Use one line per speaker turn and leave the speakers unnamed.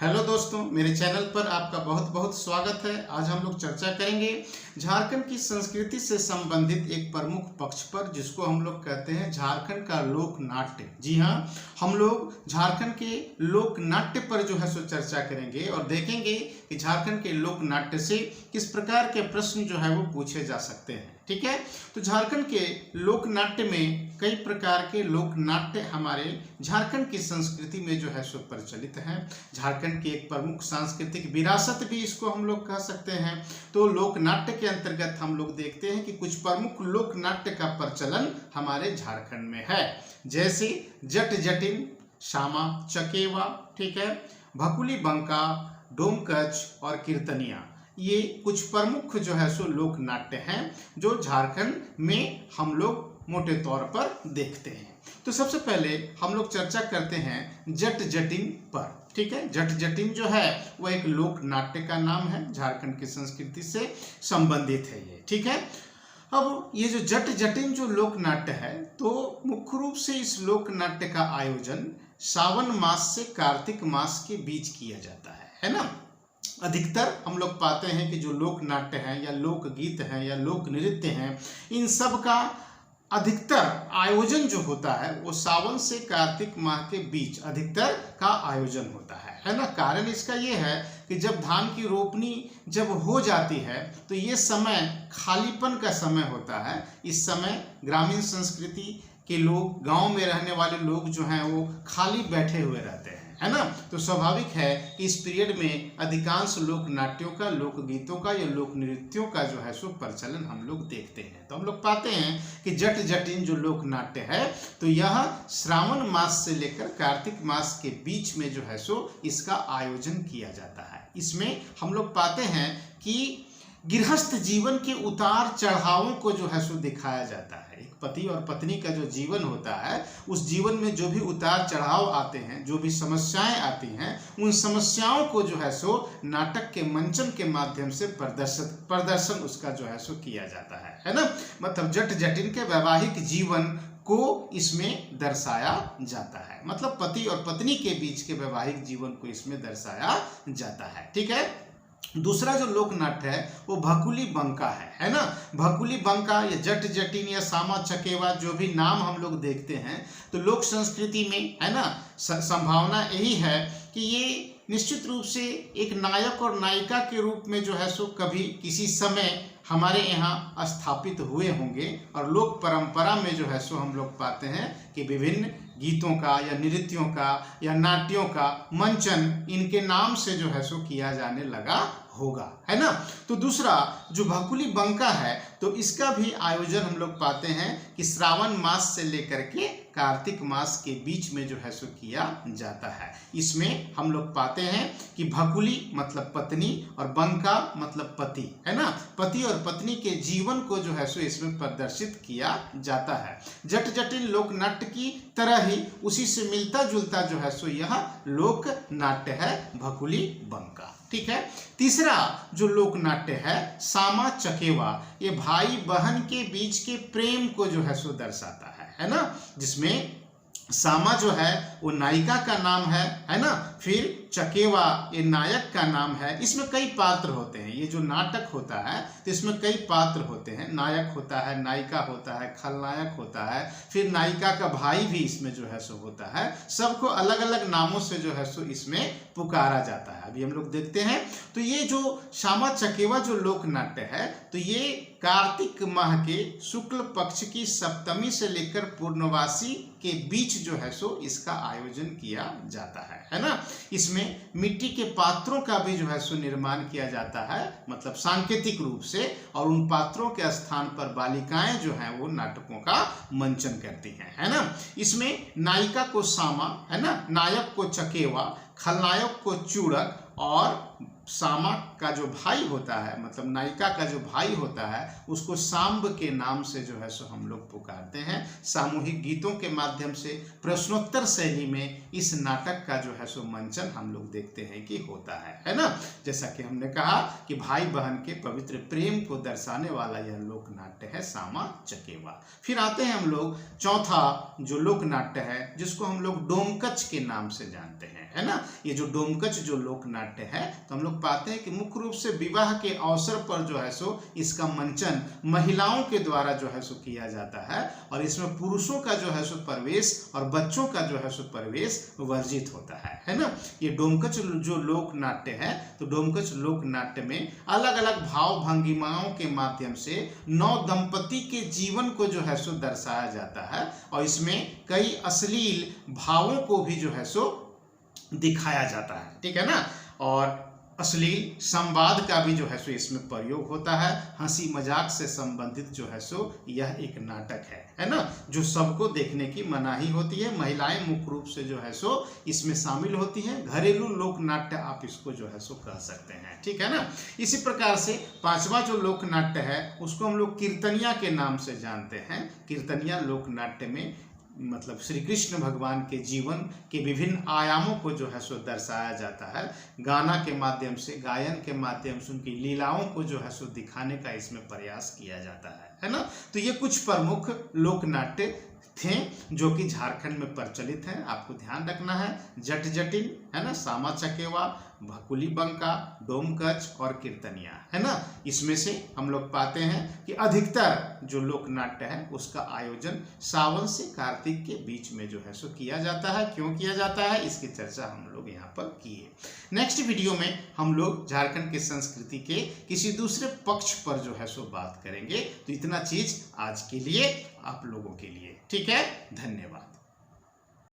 Hello दोस्तों, मेरे channel पर आपका बहुत बहुत स्वागत है। आज हम लोग चर्चा करेंगे झारखंड की संस्कृति से संबंधित एक प्रमुख पक्ष पर, जिसको हम लोग कहते हैं झारखंड का लोक नाट्य। जी हाँ, हम लोग झारखंड के लोक नाट्य पर जो है सो चर्चा करेंगे और देखेंगे कि झारखंड के लोक नाट्य से किस प्रकार के प्रश्न जो है वो पूछे जा सकते हैं। ठीक है, तो झारखंड के लोक नाट्य में कई प्रकार के लोक नाट्य हमारे झारखंड की संस्कृति में जो है सो प्रचलित हैं। झारखंड की एक प्रमुख सांस्कृतिक विरासत भी इसको हम लोग कह सकते हैं। तो लोक नाट्य के अंतर्गत हम लोग देखते हैं कि कुछ प्रमुख लोक नाट्य का प्रचलन हमारे झारखंड में है, जैसे जट जटिन, सामा चकेवा, ठीक है, भकुली बंका, डोमकच और कीर्तनिया। ये कुछ प्रमुख जो है सो लोक नाट्य हैं जो झारखंड में हम लोग मोटे तौर पर देखते हैं। तो सबसे पहले हम लोग चर्चा करते हैं जट जटिन पर। ठीक है, जट जटिन जो है वो एक लोक नाट्य का नाम है, झारखंड की संस्कृति से संबंधित है ये। ठीक है, अब ये जो जट जटिन जो लोक नाट्य है, तो मुख्य रूप से इस लोक नाट्य का आयोजन सावन मास से कार्तिक मास के बीच किया जाता है ना। अधिकतर हम लोग पाते हैं कि जो लोक नाट्य हैं या लोक गीत हैं या लोक नृत्य हैं, इन सब का अधिकतर आयोजन जो होता है वो सावन से कार्तिक माह के बीच अधिकतर का आयोजन होता है ना। कारण इसका ये है कि जब धान की रोपनी जब हो जाती है तो ये समय खालीपन का समय होता है। इस समय ग्रामीण संस्कृति के लोग, गांव में रहने वाले लोग जो हैं वो खाली बैठे हुए रहते हैं, है ना। तो स्वाभाविक है कि इस पीरियड में अधिकांश लोक नाट्यों का, लोक गीतों का या लोक नृत्यों का जो है सो प्रचलन हम लोग देखते हैं। तो हम लोग पाते हैं कि जट जटिन जो लोक नाट्य है, तो यह श्रावण मास से लेकर कार्तिक मास के बीच में जो है सो इसका आयोजन किया जाता है। इसमें हम लोग पाते हैं कि गृहस्थ जीवन के उतार चढ़ावों को जो है सो दिखाया जाता है। एक पति और पत्नी का जो जीवन होता है, उस जीवन में जो भी उतार चढ़ाव आते हैं, जो भी समस्याएं आती हैं, उन समस्याओं को जो है सो नाटक के मंचन के माध्यम से प्रदर्शन उसका जो है सो किया जाता है ना। मतलब जट जटिन के वैवाहिक जीवन को इसमें दर्शाया जाता है, मतलब पति और पत्नी के बीच के वैवाहिक जीवन को इसमें दर्शाया जाता है। ठीक है, दूसरा जो लोक नाट्य है वो भकुली बंका है ना। भकुली बंका या जट जटिन या सामा चकेवा, जो भी नाम हम लोग देखते हैं, तो लोक संस्कृति में है ना संभावना यही है कि ये निश्चित रूप से एक नायक और नायिका के रूप में जो है सो कभी किसी समय हमारे यहाँ स्थापित हुए होंगे। और लोक परंपरा में जो है सो हम लोग पाते हैं कि विभिन्न गीतों का या नृत्यों का या नाट्यों का मंचन इनके नाम से जो है सो किया जाने लगा होगा, है ना। तो दूसरा जो भकुली बंका है, तो इसका भी आयोजन हम लोग पाते हैं कि श्रावण मास से लेकर के कार्तिक मास के बीच में जो है सो किया जाता है। इसमें हम लोग पाते हैं कि भकुली मतलब पत्नी और बंका मतलब पति, है ना। पति और पत्नी के जीवन को जो है सो इसमें प्रदर्शित किया जाता है। जट जटिन लोक नाट्य की तरह ही उसी से मिलता जुलता जो है सो यह लोक नाट्य है भकुली बंका। ठीक है, तीसरा जो लोक नाट्य है सामा चकेवा, ये भाई बहन के बीच के प्रेम को जो है सो दर्शाता है ना। जिसमें सामा जो है वो नायिका का नाम है ना। फिर चकेवा ये नायक का नाम है। इसमें कई पात्र होते हैं। ये जो नाटक होता है तो इसमें कई पात्र होते हैं। नायक होता है, नायिका होता है, खलनायक होता है, फिर नायिका का भाई भी इसमें जो है सो होता है। सबको अलग अलग नामों से जो है सो इसमें पुकारा जाता है। अभी हम लोग देखते हैं। तो ये जो सामा चकेवा जो लोक नाट्य है, तो ये कार्तिक माह के शुक्ल पक्ष की सप्तमी से लेकर पूर्णवासी के बीच जो है सो इसका आयोजन किया जाता है ना। इसमें मिट्टी के पात्रों का भी जो है सो निर्माण किया जाता है, मतलब सांकेतिक रूप से, और उन पात्रों के स्थान पर बालिकाएं जो हैं वो नाटकों का मंचन करती हैं, है ना। इसमें नायिका को सामा, है ना, नायक को चकेवा, खलनायक को चूड़क और सामा का जो भाई होता है, मतलब नायिका का जो भाई होता है, उसको सांब के नाम से जो है सो हम लोग पुकारते हैं। सामूहिक गीतों के माध्यम से प्रश्नोत्तर शैली में इस नाटक का जो है सो मंचन हम लोग देखते हैं कि होता है ना। जैसा कि हमने कहा कि भाई बहन के पवित्र प्रेम को दर्शाने वाला यह लोक नाट्य है सामा चकेवा। फिर आते हैं हम लोग चौथा जो लोक नाट्य है, जिसको हम लोग डोमकच के नाम से जानते हैं, है ना। ये जो डोमकच जो लोक नाट्य है, तो हम लोग पाते हैं कि मुख्य रूप से विवाह के अवसर पर जो है सो इसका मंचन महिलाओं के द्वारा जो है सो किया जाता है, और इसमें पुरुषों का जो है सो प्रवेश और बच्चों का जो है सो प्रवेश वर्जित होता है ना। ये डोमकच जो लोक नाट्य है, तो डोमकच लोक नाट्य में अलग अलग भाव भंगिमाओं के माध्यम से नव दंपति के जीवन को जो है सो दर्शाया जाता है, और इसमें कई अश्लील भावों को भी जो है सो दिखाया जाता है, ठीक है ना। और अश्लील संवाद का भी जो है सो इसमें प्रयोग होता है। हंसी मजाक से संबंधित जो है सो यह एक नाटक है ना, जो सबको देखने की मनाही होती है। महिलाएं मुख्य रूप से जो है सो इसमें शामिल होती हैं। घरेलू लोक नाट्य आप इसको जो है सो कह सकते हैं, ठीक है ना। इसी प्रकार से पांचवा जो लोक नाट्य है उसको हम लोग कीर्तनिया के नाम से जानते हैं। कीर्तनिया लोक नाट्य में मतलब श्री कृष्ण भगवान के जीवन के विभिन्न आयामों को जो है सो दर्शाया जाता है। गाना के माध्यम से, गायन के माध्यम से उनकी लीलाओं को जो है सो दिखाने का इसमें प्रयास किया जाता है ना। तो ये कुछ प्रमुख लोक नाट्य थे जो कि झारखंड में प्रचलित हैं। आपको ध्यान रखना है, जट जटिन है ना, सामा चकेवा, भकुली बंका, डोमकच और कीर्तनिया है ना। इसमें से हम लोग पाते हैं कि अधिकतर जो लोक नाट्य है उसका आयोजन सावन से कार्तिक के बीच में जो है सो किया जाता है। क्यों किया जाता है इसकी चर्चा हम लोग यहाँ पर किए। नेक्स्ट वीडियो में हम लोग झारखंड की संस्कृति के किसी दूसरे पक्ष पर जो है सो बात करेंगे। तो इतना चीज आज के लिए आप लोगों के लिए, ठीक है। धन्यवाद।